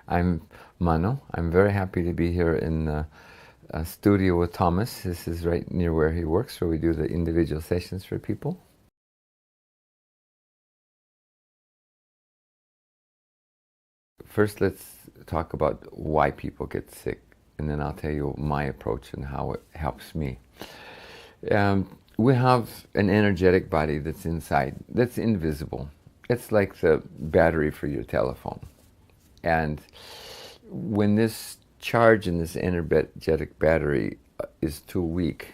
I'm Mano. I'm very happy to be here in the studio with Thomas. This is right near where he works, where we do the individual sessions for people. First, let's talk about why people get sick, and then I'll tell you my approach and how it helps me. We have an energetic body that's inside, that's invisible. It's like the battery for your telephone. And when this charge in this energetic battery is too weak,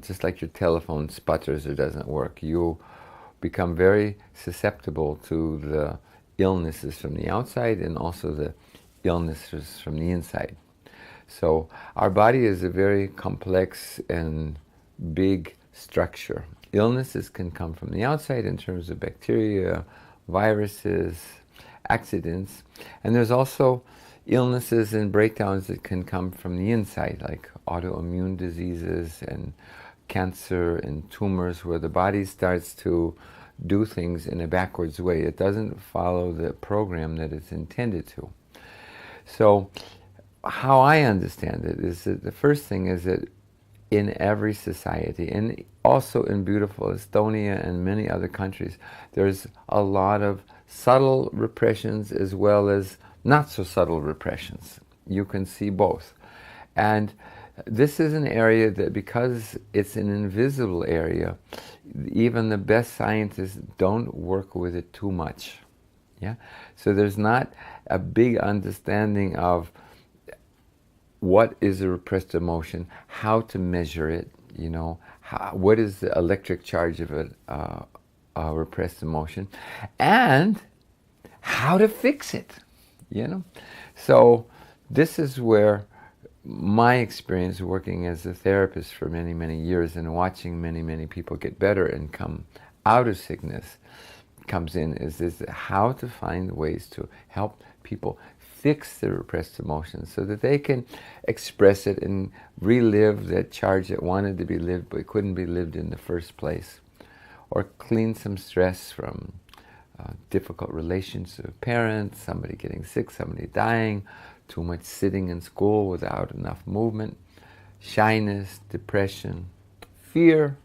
just like your telephone sputters or doesn't work, you become very susceptible to the illnesses from the outside and also the illnesses from the inside. So our body is a very complex and big structure. Illnesses can come from the outside in terms of bacteria, viruses, accidents, and there's also illnesses and breakdowns that can come from the inside, like autoimmune diseases and cancer and tumors, where the body starts to do things in a backwards way. It doesn't follow the program that it's intended to. So how I understand it is that the first thing is that in every society, and also in beautiful Estonia and many other countries, there's a lot of subtle repressions as well as not so subtle repressions. You can see both. And this is an area that, because it's an invisible area, even the best scientists don't work with it too much. Yeah? So there's not a big understanding of what is a repressed emotion, how to measure it, what is the electric charge of a repressed emotion, and how to fix it, So this is where my experience working as a therapist for many, many years and watching many, many people get better and come out of sickness comes in, is how to find ways to help people fix the repressed emotions so that they can express it and relive that charge that wanted to be lived but couldn't be lived in the first place, or clean some stress from difficult relations with parents, somebody getting sick, somebody dying, too much sitting in school without enough movement, shyness, depression, fear,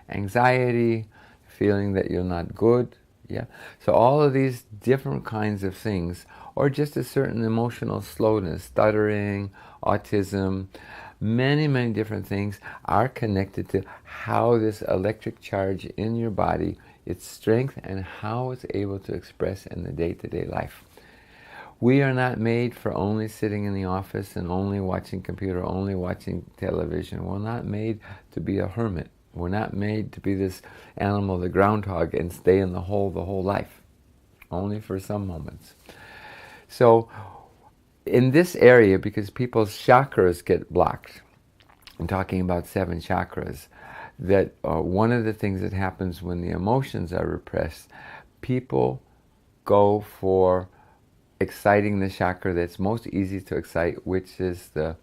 anxiety, feeling that you're not good. Yeah. So all of these different kinds of things, or just a certain emotional slowness, stuttering, autism, many, many different things are connected to how this electric charge in your body, its strength, and how it's able to express in the day-to-day life. We are not made for only sitting in the office and only watching computer, only watching television. We're not made to be a hermit. We're not made to be this animal, the groundhog, and stay in the whole life, only for some moments. So in this area, because people's chakras get blocked, I'm talking about 7 chakras, that one of the things that happens when the emotions are repressed, people go for exciting the chakra that's most easy to excite, which is the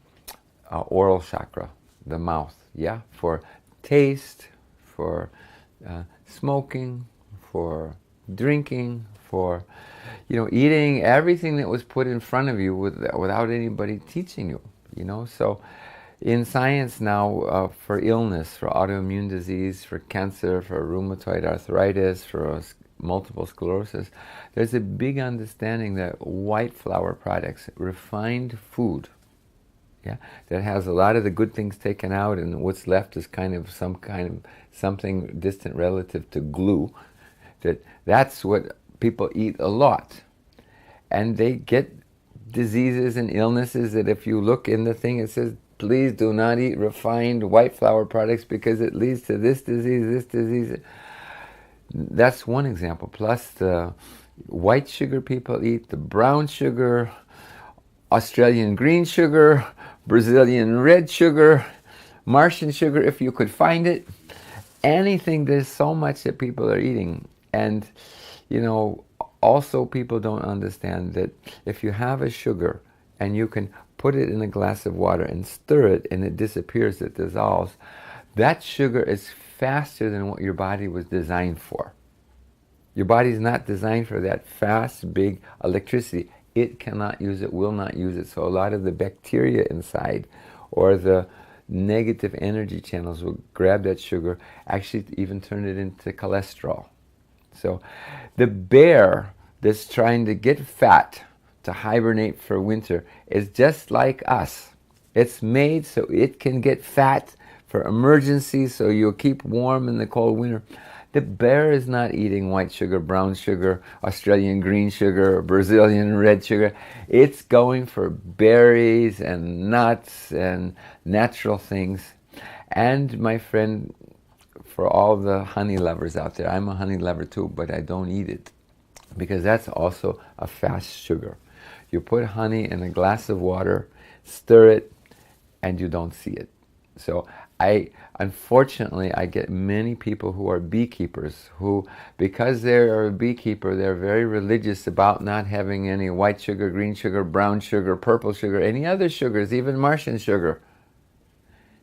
oral chakra, the mouth, yeah, for taste, for smoking, for drinking, for eating everything that was put in front of you without anybody teaching you. So in science now, for illness, for autoimmune disease, for cancer, for rheumatoid arthritis, for multiple sclerosis, there's a big understanding that white flour products, refined food, yeah, that has a lot of the good things taken out, and what's left is kind of something distant relative to glue, that's what people eat a lot. And they get diseases and illnesses that if you look in the thing, it says, please do not eat refined white flour products because it leads to this disease, this disease. That's one example. Plus the white sugar people eat, the brown sugar, Australian green sugar, Brazilian red sugar, Martian sugar, if you could find it. Anything, there's so much that people are eating. And, also people don't understand that if you have a sugar and you can put it in a glass of water and stir it and it disappears, it dissolves, that sugar is faster than what your body was designed for. Your body's not designed for that fast, big electricity. it cannot use it, will not use it. So a lot of the bacteria inside or the negative energy channels will grab that sugar, actually even turn it into cholesterol. So the bear that's trying to get fat to hibernate for winter is just like us. It's made so it can get fat for emergencies, so you'll keep warm in the cold winter. The bear is not eating white sugar, brown sugar, Australian green sugar, or Brazilian red sugar. It's going for berries and nuts and natural things. And my friend, for all the honey lovers out there, I'm a honey lover too, but I don't eat it because that's also a fast sugar. You put honey in a glass of water, stir it, and you don't see it. So unfortunately, I get many people who are beekeepers who, because they're a beekeeper, they're very religious about not having any white sugar, green sugar, brown sugar, purple sugar, any other sugars, even Martian sugar.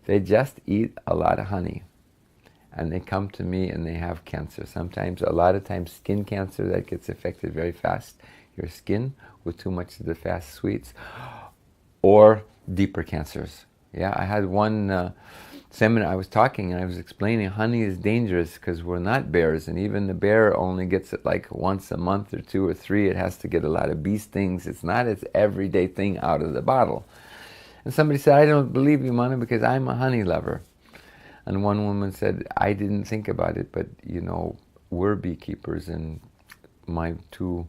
They just eat a lot of honey. And they come to me and they have cancer. Sometimes, a lot of times, skin cancer that gets affected very fast. Your skin with too much of the fast sweets, or deeper cancers. Yeah, I had one seminar, I was talking and I was explaining honey is dangerous because we're not bears, and even the bear only gets it like once a month or two or three. It has to get a lot of bee stings. It's not its everyday thing out of the bottle. And somebody said, I don't believe you, Mano, because I'm a honey lover. And one woman said, I didn't think about it, but you know, we're beekeepers and my two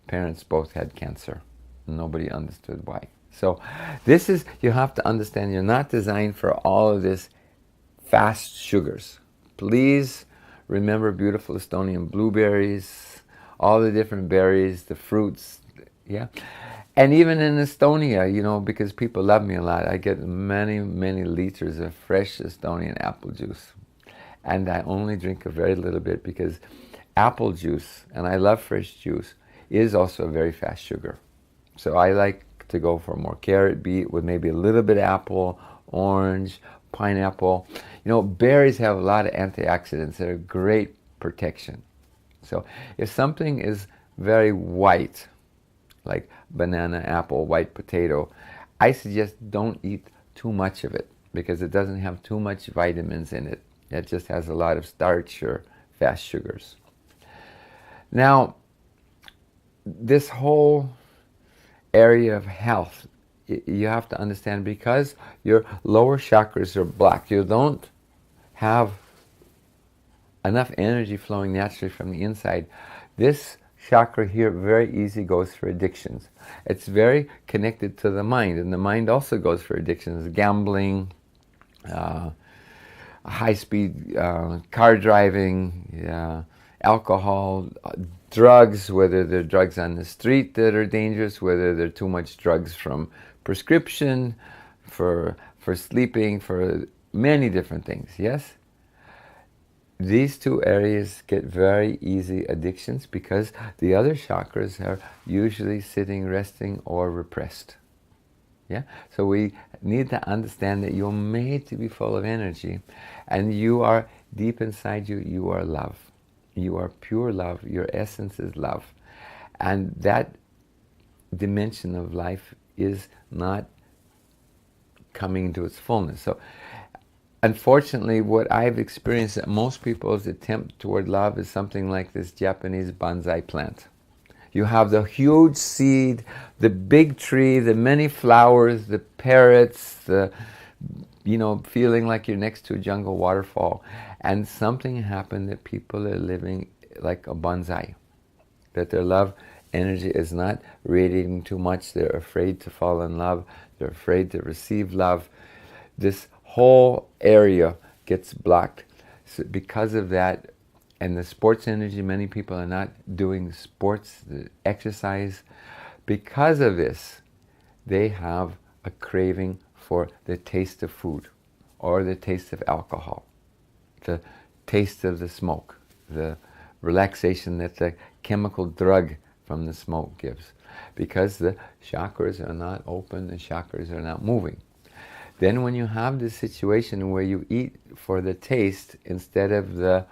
parents both had cancer. Nobody understood why. So this is, you have to understand, you're not designed for all of this fast sugars. Please remember beautiful Estonian blueberries, all the different berries, the fruits, yeah. And even in Estonia, you know, because people love me a lot, I get many, many liters of fresh Estonian apple juice. And I only drink a very little bit because apple juice, and I love fresh juice, is also a very fast sugar. So I like to go for more carrot, beet, with maybe a little bit of apple, orange, pineapple. You know, berries have a lot of antioxidants that are great protection. So if something is very white, like banana, apple, white potato, I suggest don't eat too much of it because it doesn't have too much vitamins in it. It just has a lot of starch or fast sugars. Now, this whole area of health, you have to understand, because your lower chakras are blocked, you don't have enough energy flowing naturally from the inside. This chakra here very easy goes for addictions. It's very connected to the mind, and the mind also goes for addictions. Gambling, high-speed car driving, alcohol, drugs, whether they're drugs on the street that are dangerous, whether they're too much drugs from prescription, for sleeping, for many different things, yes? These two areas get very easy addictions because the other chakras are usually sitting, resting, or repressed. Yeah? So we need to understand that you're made to be full of energy, and you are, deep inside you, you are love. You are pure love. Your essence is love. And that dimension of life is not coming to its fullness. So unfortunately, what I've experienced, that most people's attempt toward love is something like this Japanese bonsai plant. You have the huge seed, the big tree, the many flowers, the parrots, the, you know, feeling like you're next to a jungle waterfall. And something happened that people are living like a bonsai, that their love energy is not radiating too much. They're afraid to fall in love. They're afraid to receive love. This whole area gets blocked. So because of that, and the sports energy, many people are not doing sports, exercise. Because of this, they have a craving for the taste of food, or the taste of alcohol, the taste of the smoke, the relaxation that the chemical drug from the smoke gives. Because the chakras are not open, the chakras are not moving. Then when you have this situation where you eat for the taste instead of the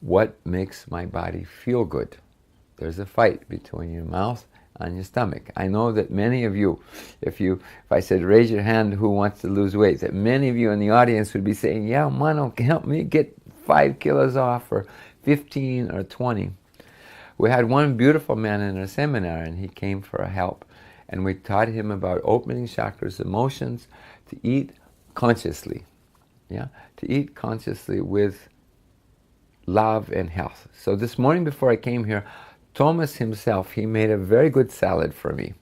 what makes my body feel good, there's a fight between your mouth on your stomach. I know that many of you, if I said raise your hand who wants to lose weight, that many of you in the audience would be saying, yeah, Mano, help me get 5 kilos off, or 15 or 20. We had one beautiful man in our seminar, and he came for help, and we taught him about opening chakras, emotions, to eat consciously, yeah, to eat consciously with love and health. So this morning before I came here, Thomas himself, he made a very good salad for me.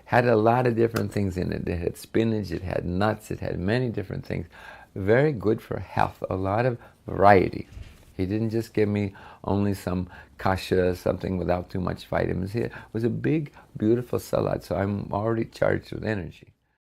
Had a lot of different things in it. It had spinach, it had nuts, it had many different things. Very good for health, a lot of variety. He didn't just give me only some kasha, something without too much vitamins. It was a big, beautiful salad, so I'm already charged with energy.